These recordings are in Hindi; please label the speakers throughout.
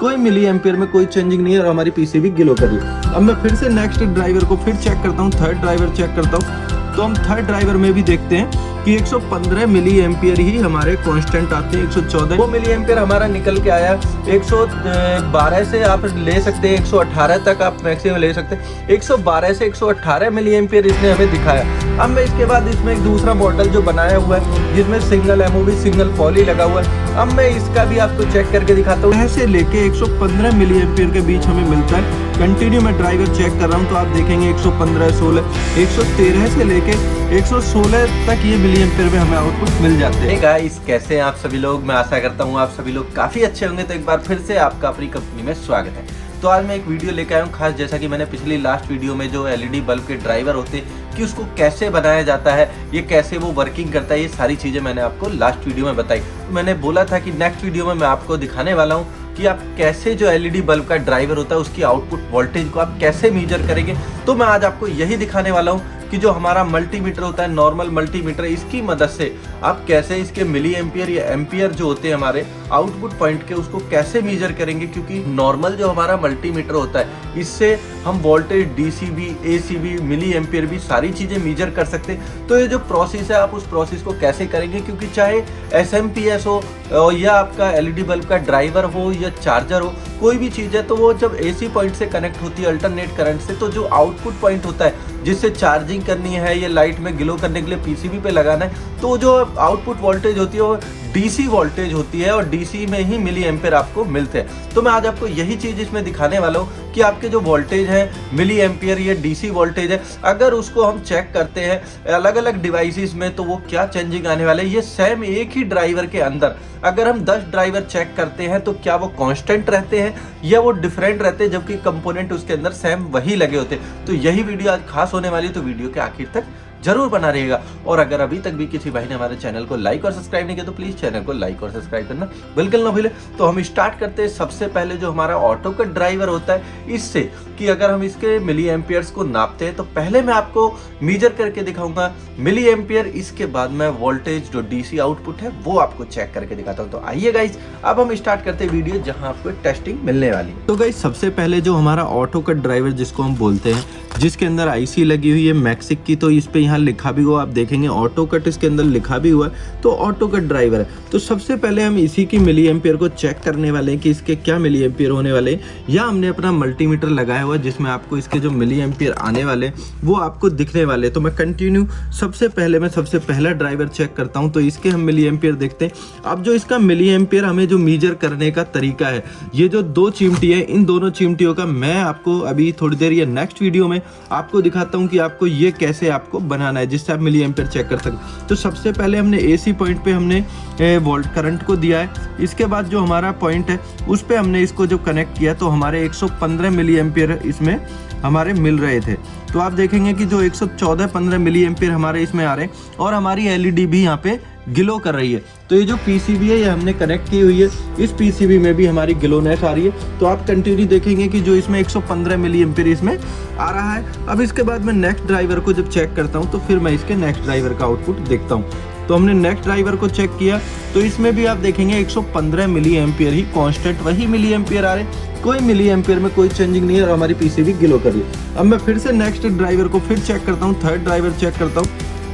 Speaker 1: कोई मिली एम्पियर में कोई चेंजिंग नहीं है और हमारी पीसीबी ग्लो कर रही है। अब मैं फिर से नेक्स्ट ड्राइवर को फिर चेक करता हूँ, थर्ड ड्राइवर चेक करता हूँ। तो हम थर्ड ड्राइवर में भी देखते हैं कि 115 मिली एम्पियर ही हमारे कांस्टेंट आते हैं। 114 वो मिली एम्पियर हमारा निकल के आया। 112 से आप ले सकते हैं, 118 तक आप मैक्सिमम ले सकते हैं। 112 से 118 मिली एम्पियर इसने हमें दिखाया। अब मैं इसके बाद इसमें एक दूसरा मॉडल जो बनाया हुआ है जिसमें सिंगल एमओवी सिंगल पॉली लगा हुआ है, अब मैं इसका भी आपको चेक करके दिखाता हूँ। ऐसे लेके 115 मिली एम्पियर के बीच हमें मिलता है। कंटिन्यू मैं ड्राइवर चेक कर रहा हूँ तो आप देखेंगे 115, 16, 113 से लेके 116 तक ये मिली एम्पियर में हमें आउटपुट मिल जाते हैं। गाइस, कैसे हैं आप सभी लोग? मैं आशा करता हूँ आप सभी लोग काफ़ी अच्छे होंगे। तो एक बार फिर से आपका अपनी कंपनी में स्वागत है। तो आज मैं एक वीडियो लेकर आया हूँ खास, जैसा कि मैंने पिछली लास्ट वीडियो में जो एलईडी बल्ब के ड्राइवर होते हैं कि उसको कैसे बनाया जाता है, ये कैसे वो वर्किंग करता है, ये सारी चीज़ें मैंने आपको लास्ट वीडियो में बताई। तो मैंने बोला था कि नेक्स्ट वीडियो में मैं आपको दिखाने वाला हूँ कि आप कैसे जो एलईडी बल्ब का ड्राइवर होता है उसकी आउटपुट वोल्टेज को आप कैसे मेजर करेंगे। तो मैं आज आपको यही दिखाने वाला हूँ कि जो हमारा मल्टीमीटर होता है, नॉर्मल मल्टीमीटर, इसकी मदद से आप कैसे इसके मिली एम्पियर या एम्पियर जो होते हैं हमारे आउटपुट पॉइंट के, उसको कैसे मेजर करेंगे। क्योंकि नॉर्मल जो हमारा मल्टीमीटर होता है इससे हम voltage, DCV, ACV, milliampere भी सारी चीज़ें मेजर कर सकते हैं। तो ये जो प्रोसेस है आप उस प्रोसेस को कैसे करेंगे, क्योंकि चाहे एसएमपीएस हो या आपका एलईडी बल्ब का ड्राइवर हो या चार्जर हो, कोई भी चीज़ है तो वो जब एसी पॉइंट से कनेक्ट होती है अल्टरनेट करंट से, तो जो आउटपुट पॉइंट होता है जिससे चार्जिंग करनी है या लाइट में ग्लो करने के लिए पीसीबी पे लगाना है, तो जो आउटपुट वोल्टेज होती है वो डीसी वोल्टेज होती है और डीसी में ही मिली एम्पियर आपको मिलते हैं। तो मैं आज आपको यही चीज़ इसमें दिखाने वाला हूँ कि आपके जो वोल्टेज है मिली एम्पियर या डीसी वोल्टेज है, अगर उसको हम चेक करते हैं अलग अलग डिवाइसेस में तो वो क्या चेंजिंग आने वाले है। ये सेम एक ही ड्राइवर के अंदर अगर हम 10 ड्राइवर चेक करते हैं तो क्या वो कांस्टेंट रहते हैं या वो डिफरेंट रहते हैं, जबकि कंपोनेंट उसके अंदर सेम वही लगे होते हैं। तो यही वीडियो आज खास होने वाली है, तो वीडियो के आखिर तक जरूर बना रहेगा। और अगर अभी तक भी किसी भाई ने हमारे चैनल को लाइक और सब्सक्राइब नहीं किया तो प्लीज चैनल को लाइक और सब्सक्राइब करना बिल्कुल ना भूले। तो हम स्टार्ट करते हैं। सबसे पहले जो हमारा ऑटो कट ड्राइवर होता है, इससे कि अगर हम इसके मिली एम्पियर्स को नापते हैं तो पहले मैं आपको मेजर करके दिखाऊंगा मिली एम्पियर, इसके बाद मैं वोल्टेज जो डीसी आउटपुट है वो आपको चेक करके दिखाता हूँ। तो आइए गाइज, अब हम स्टार्ट करते हैं वीडियो जहाँ आपको टेस्टिंग मिलने वाली है। तो गाइज, सबसे पहले जो हमारा ऑटो कट ड्राइवर जिसको हम बोलते हैं, जिसके अंदर आईसी लगी हुई है मैक्सिक की, तो इस पे यहाँ लिखा भी हुआ, आप देखेंगे ऑटो कट इसके अंदर लिखा भी हुआ है, तो ऑटो कट ड्राइवर है। तो सबसे पहले हम इसी की मिली एम्पियर को चेक करने वाले हैं कि इसके क्या मिली एम्पियर होने वाले हैं। या हमने अपना मल्टीमीटर लगाया हुआ है जिसमें आपको इसके जो मिली एम्पियर आने वाले वो आपको दिखने वाले। तो मैं कंटिन्यू सबसे पहला ड्राइवर चेक करता हूँ, तो इसके हम मिली एम्पियर देखते हैं। अब जो इसका मिली एम्पियर हमें जो मेजर करने का तरीका है, ये जो दो चिमटी है, इन दोनों चिमटियों का मैं आपको अभी थोड़ी देर या नेक्स्ट वीडियो में आपको दिखाता हूँ कि आपको ये कैसे आपको बनाना है जिससे आप मिली एम्पियर चेक कर सकें। तो सबसे पहले हमने एसी पॉइंट पे हमने वोल्ट करंट को दिया है। इसके बाद जो हमारा पॉइंट है उस पे हमने इसको जो कनेक्ट किया तो हमारे 115 मिली एम्पियर इसमें हमारे मिल रहे थे। तो आप देखेंगे कि जो 114-15 मिली एम्पियर हमारे इसमें आ रहे हैं और हमारी एलईडी भी यहाँ पे ग्लो कर रही है। तो ये जो पीसीबी है ये हमने कनेक्ट की हुई है, इस पीसीबी में भी हमारी ग्लोनेस आ रही है। तो आप कंटिन्यू देखेंगे कि जो इसमें 115 मिली एम्पियर इसमें आ रहा है। अब इसके बाद मैं नेक्स्ट ड्राइवर को जब चेक करता हूँ तो फिर मैं इसके नेक्स्ट ड्राइवर का आउटपुट देखता हूँ। तो हमने नेक्स्ट ड्राइवर को चेक किया तो इसमें भी आप देखेंगे 115 मिली एम्पियर ही कांस्टेंट वही मिली एम्पियर आ रहे हैं, कोई मिली एम्पियर में कोई चेंजिंग नहीं है और हमारी पीसीबी ग्लो कर रही है। अब मैं फिर से नेक्स्ट ड्राइवर को फिर चेक करता हूँ, थर्ड ड्राइवर चेक करता हूँ।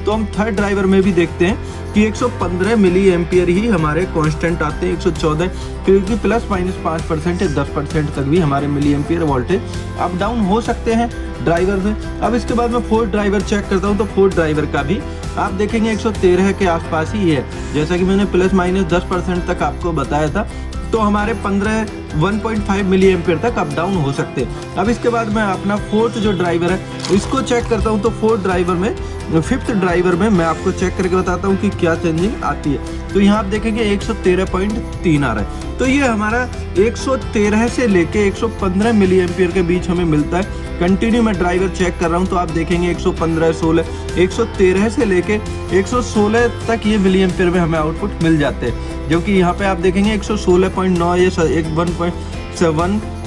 Speaker 1: तो हम थर्ड ड्राइवर में भी देखते हैं कि 115 मिली एम्पियर ही हमारे कांस्टेंट आते हैं। 114 क्योंकि प्लस माइनस 5% या 10% तक भी हमारे milliampere voltage up down हो सकते हैं ड्राइवर में। अब इसके बाद मैं फोर्थ ड्राइवर चेक करता हूँ, तो फोर्थ ड्राइवर का भी आप देखेंगे 113 के आसपास ही है, जैसा कि मैंने प्लस माइनस 10% तक आपको बताया था। तो हमारे 1.5 मिली एम्पियर तक अप डाउन हो सकते हैं। अब इसके बाद मैं अपना फोर्थ जो ड्राइवर है इसको चेक करता हूँ। तो फोर्थ ड्राइवर में, फिफ्थ ड्राइवर में मैं आपको चेक करके बताता हूँ कि क्या चेंजिंग आती है। तो यहाँ आप देखेंगे 113.3 आ रहा है। तो ये हमारा 113 से लेके 115 मिली एम्पियर के बीच हमें मिलता है। कंटिन्यू मैं ड्राइवर चेक कर रहा हूँ तो आप देखेंगे 115, 16, 113 से लेके 116 तक ये मिली एम्पियर में हमें आउटपुट मिल जाते हैं, जो कि यहाँ पे आप देखेंगे 116.9 या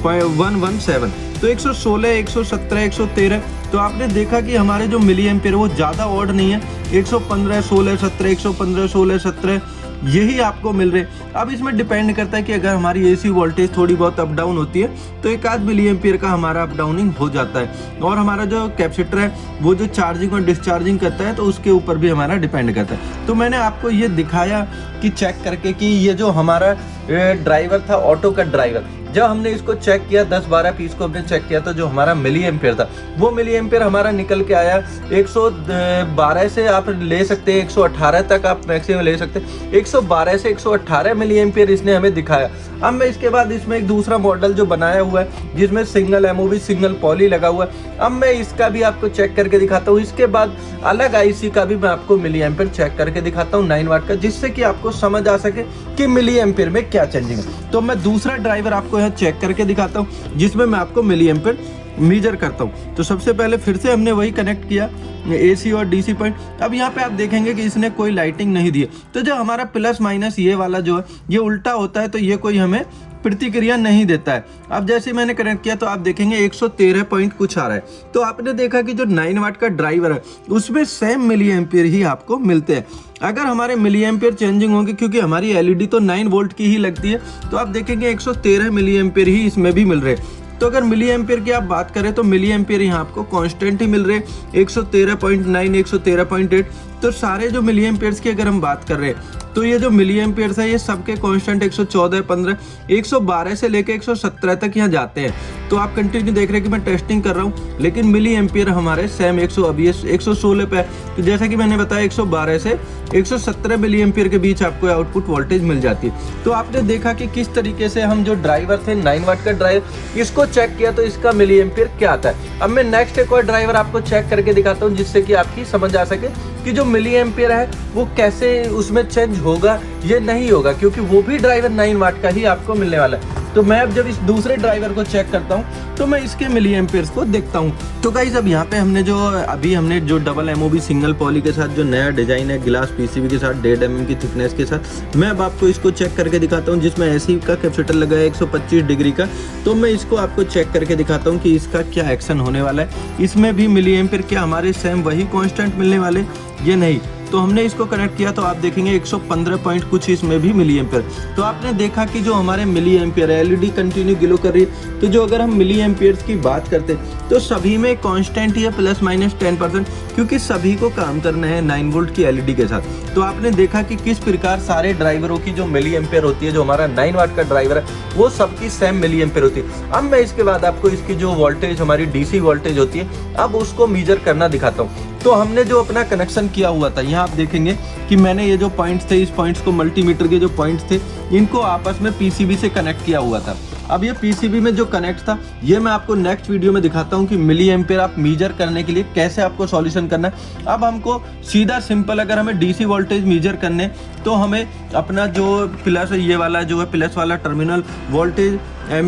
Speaker 1: 1.117। तो 116, 117, 113, तो आपने देखा कि हमारे जो मिली एम्पियर वो ज़्यादा ऑड नहीं है। 115, 16, 17, 115, 16, 17 यही आपको मिल रहे। अब इसमें डिपेंड करता है कि अगर हमारी एसी वोल्टेज थोड़ी बहुत अप डाउन होती है तो 1 मिली एम्पियर का हमारा अप डाउनिंग हो जाता है। और हमारा जो कैपेसिटर है वो जो चार्जिंग और डिस्चार्जिंग करता है तो उसके ऊपर भी हमारा डिपेंड करता है। तो मैंने आपको ये दिखाया कि चेक करके कि ये जो हमारा ड्राइवर था, ऑटो का ड्राइवर, जब हमने इसको चेक किया 10-12 पीस को हमने चेक किया तो जो हमारा मिली एम्पियर था वो मिली एम्पियर हमारा निकल के आया 112 से आप ले सकते हैं 118 तक आप मैक्सिमम ले सकते हैं। 112 से 118 मिली एम्पियर इसने हमें दिखाया। अब मैं इसके बाद इसमें एक दूसरा मॉडल जो बनाया हुआ है जिसमें सिंगल एमओवी सिंगल पॉली लगा हुआ है, अब मैं इसका भी आपको चेक करके दिखाता हूँ। इसके बाद अलग आईसी का भी मैं आपको मिली एम्पियर चेक करके दिखाता हूँ 9 वाट का, जिससे कि आपको समझ आ सके कि मिली एम्पियर में क्या चेंजिंग है। तो मैं दूसरा ड्राइवर आपको यहाँ चेक करके दिखाता हूँ जिसमें मैं आपको मिली एम्पियर मेजर करता हूँ। तो सबसे पहले फिर से हमने वही कनेक्ट किया एसी और डीसी पॉइंट। अब यहाँ पे आप देखेंगे कि इसने कोई लाइटिंग नहीं दी है। तो जो हमारा प्लस माइनस ये वाला जो है ये उल्टा होता है तो ये कोई हमें प्रतिक्रिया नहीं देता है। अब जैसे मैंने कनेक्ट किया तो आप देखेंगे 113 पॉइंट कुछ आ रहा है। तो आपने देखा कि जो 9 वाट का ड्राइवर है उसमें सेम मिली एम्पियर ही आपको मिलते हैं। अगर हमारे मिली एम्पियर चेंजिंग होंगे क्योंकि हमारी एलईडी तो 9 वोल्ट की ही लगती है तो आप देखेंगे 113 मिली एम्पियर ही इसमें भी मिल रहे हैं। तो अगर मिली एम्पियर की आप बात करें तो मिली एम्पियर यहाँ आपको कांस्टेंट ही मिल रहे 113.9 113.8। तो सारे जो मिली एम्पियर्स की अगर हम बात कर रहे हैं तो ये जो मिली एम्पियर्स है ये सबके कांस्टेंट 114 15 112 से लेकर 117 तक यहाँ जाते हैं। तो आप कंटिन्यू देख रहे हैं कि मैं टेस्टिंग कर रहा हूँ लेकिन मिली एम्पियर हमारे सेम 116 पे है। तो जैसा कि मैंने बताया 112 से 117 मिली एम्पियर के बीच आपको आउटपुट वोल्टेज मिल जाती है। तो आपने देखा कि किस तरीके से हम जो ड्राइवर थे 9 वाट का ड्राइवर इसको चेक किया तो इसका मिली एम्पियर क्या आता है। अब मैं नेक्स्ट एक और ड्राइवर आपको चेक करके दिखाता हूँ जिससे कि आपकी समझ आ सके कि जो मिली एम्पियर है वो कैसे उसमें चेंज होगा ये नहीं होगा, क्योंकि वो भी ड्राइवर 9 वाट का ही आपको मिलने वाला है। तो मैं अब जब इस दूसरे ड्राइवर को चेक करता हूँ तो मैं इसके मिली एम्पियर्स को देखता हूँ। तो गाइस अब यहाँ पे हमने जो डबल एमओवी सिंगल पॉली के साथ जो नया डिजाइन है ग्लास पीसीबी के साथ 1.5 mm की थिकनेस के साथ मैं अब आपको इसको चेक करके दिखाता हूँ जिसमें एसी का कैपेसिटर लगा है 125 डिग्री का। तो मैं इसको आपको चेक करके दिखाता हूँ कि इसका क्या एक्शन होने वाला है। इसमें भी मिली एम्पियर क्या हमारे सेम वही कॉन्स्टेंट मिलने वाले ये नहीं। तो हमने इसको कनेक्ट किया तो आप देखेंगे 115 पॉइंट कुछ इसमें भी मिली एम्पियर। तो आपने देखा कि जो हमारे मिली एम्पियर है एलईडी कंटिन्यू ग्लो कर रही है। तो जो अगर हम मिली एम्पियर्स की बात करते तो सभी में कांस्टेंट ही है प्लस माइनस 10%, क्योंकि सभी को काम करना है 9 वोल्ट की एलईडी के साथ। तो आपने देखा कि किस प्रकार सारे ड्राइवरों की जो मिली एम्पियर होती है, जो हमारा 9 वाट का ड्राइवर है वो सबकी सेम मिली एम्पियर होती है। अब मैं इसके बाद आपको इसकी जो वोल्टेज हमारी डीसी वोल्टेज होती है अब उसको मेजर करना दिखाता हूँ। तो हमने जो अपना कनेक्शन किया हुआ था यहाँ आप देखेंगे कि मैंने ये जो पॉइंट्स थे इस पॉइंट्स को मल्टीमीटर के जो पॉइंट्स थे इनको आपस में पीसीबी से कनेक्ट किया हुआ था। अब ये पीसीबी में जो कनेक्ट था ये मैं आपको नेक्स्ट वीडियो में दिखाता हूँ कि मिली एम्पियर आप मेजर करने के लिए कैसे आपको सॉल्यूशन करना है। अब हमको सीधा सिंपल अगर हमें डीसी वोल्टेज मेजर करने तो हमें अपना जो प्लस ये वाला जो है प्लस वाला टर्मिनल वोल्टेज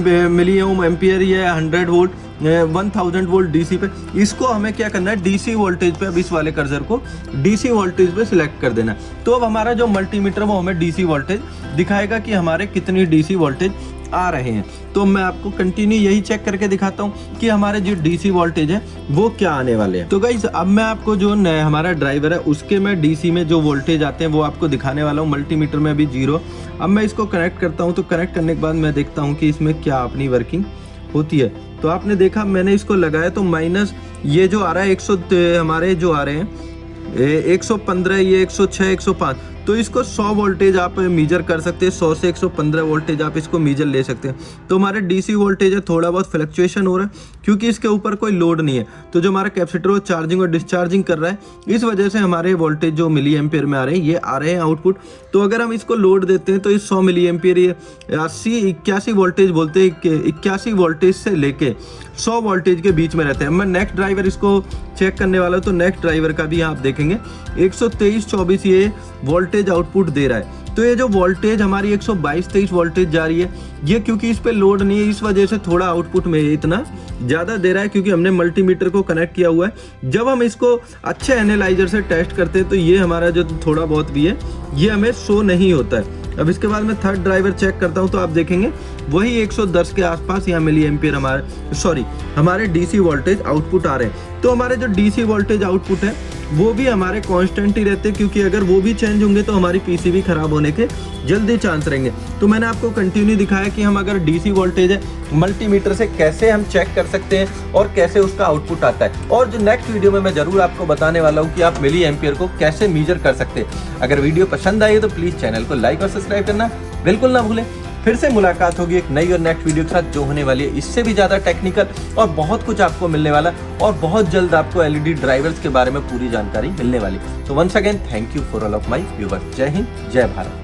Speaker 1: मिली एम्पियर ये 100 वोल्ट 1000 वोल्ट डीसी पे, इसको हमें क्या करना है डीसी वोल्टेज पे, अब इस वाले कर्सर को डीसी वोल्टेज पे सिलेक्ट कर देना है। तो अब हमारा जो मल्टीमीटर वो हमें डीसी वोल्टेज दिखाएगा कि हमारे कितनी डीसी वोल्टेज आ रहे हैं। तो मैं आपको कंटिन्यू यही चेक करके दिखाता हूँ कि हमारे जो डीसी वोल्टेज है वो क्या आने वाले हैं। तो गाइस अब मैं आपको जो हमारा ड्राइवर है उसके मैं डीसी में जो वोल्टेज आते हैं वो आपको दिखाने वाला हूँ। मल्टीमीटर में अभी 0। अब मैं इसको कनेक्ट करता हूँ। तो कनेक्ट करने के बाद मैं देखता हूँ कि इसमें क्या अपनी वर्किंग होती है। तो आपने देखा मैंने इसको लगाया तो माइनस ये जो आ रहा है हमारे जो आ रहे हैं 115 ये 106 105। तो इसको 100 वोल्टेज आप मेजर कर सकते हैं। 100 से 115 वोल्टेज आप इसको मेजर ले सकते हैं। तो हमारे डीसी वोल्टेज है थोड़ा बहुत फ्लक्चुएशन हो रहा है क्योंकि इसके ऊपर कोई लोड नहीं है। तो जो हमारा कैपेसिटर वो चार्जिंग और डिस्चार्जिंग कर रहा है, इस वजह से हमारे वोल्टेज जो मिली एम्पियर में आ रहे हैं ये आ रहे हैं आउटपुट। तो अगर हम इसको लोड देते हैं तो इस 100 मिली एम्पियर ये 81 वोल्टेज बोलते हैं, 81 वोल्टेज से लेके 100 वोल्टेज के बीच में रहते हैं। मैं नेक्स्ट ड्राइवर इसको चेक करने वाला हूँ। तो नेक्स्ट ड्राइवर का भी आप देखेंगे 123-24 ये वोल्टेज आउटपुट दे रहा है। तो ये जो वोल्टेज हमारी 122-23 वोल्टेज जा रही है ये क्योंकि इस पे लोड नहीं है इस वजह से थोड़ा आउटपुट में इतना ज़्यादा दे रहा है, क्योंकि हमने मल्टीमीटर को कनेक्ट किया हुआ है। जब हम इसको अच्छे एनालाइजर से टेस्ट करते हैं तो ये हमारा जो थोड़ा बहुत भी है ये हमें शो नहीं होता है। अब इसके बाद मैं थर्ड ड्राइवर चेक करता हूँ तो आप देखेंगे वही 110 के आसपास यहाँ मिली एम्पियर हमारे डीसी वोल्टेज आउटपुट आ रहे हैं। तो हमारे जो डीसी वोल्टेज आउटपुट है वो भी हमारे कांस्टेंट ही रहते हैं, क्योंकि अगर वो भी चेंज होंगे तो हमारी पीसीबी खराब होने के जल्दी चांस रहेंगे। तो मैंने आपको कंटिन्यू दिखाया कि हम अगर डीसी वोल्टेज है मल्टीमीटर से कैसे हम चेक कर सकते हैं और कैसे उसका आउटपुट आता है। और जो नेक्स्ट वीडियो में मैं जरूर आपको बताने वाला हूँ कि आप मिली एम्पियर को कैसे मेजर कर सकते हैं। अगर वीडियो पसंद आई तो प्लीज चैनल को लाइक और सब्सक्राइब करना बिल्कुल ना भूलें। फिर से मुलाकात होगी एक नई और नेक्स्ट वीडियो के साथ, जो होने वाली है इससे भी ज्यादा टेक्निकल और बहुत कुछ आपको मिलने वाला, और बहुत जल्द आपको एलईडी ड्राइवर्स के बारे में पूरी जानकारी मिलने वाली। तो once again thank you for all of my viewers. जय हिंद, जय भारत।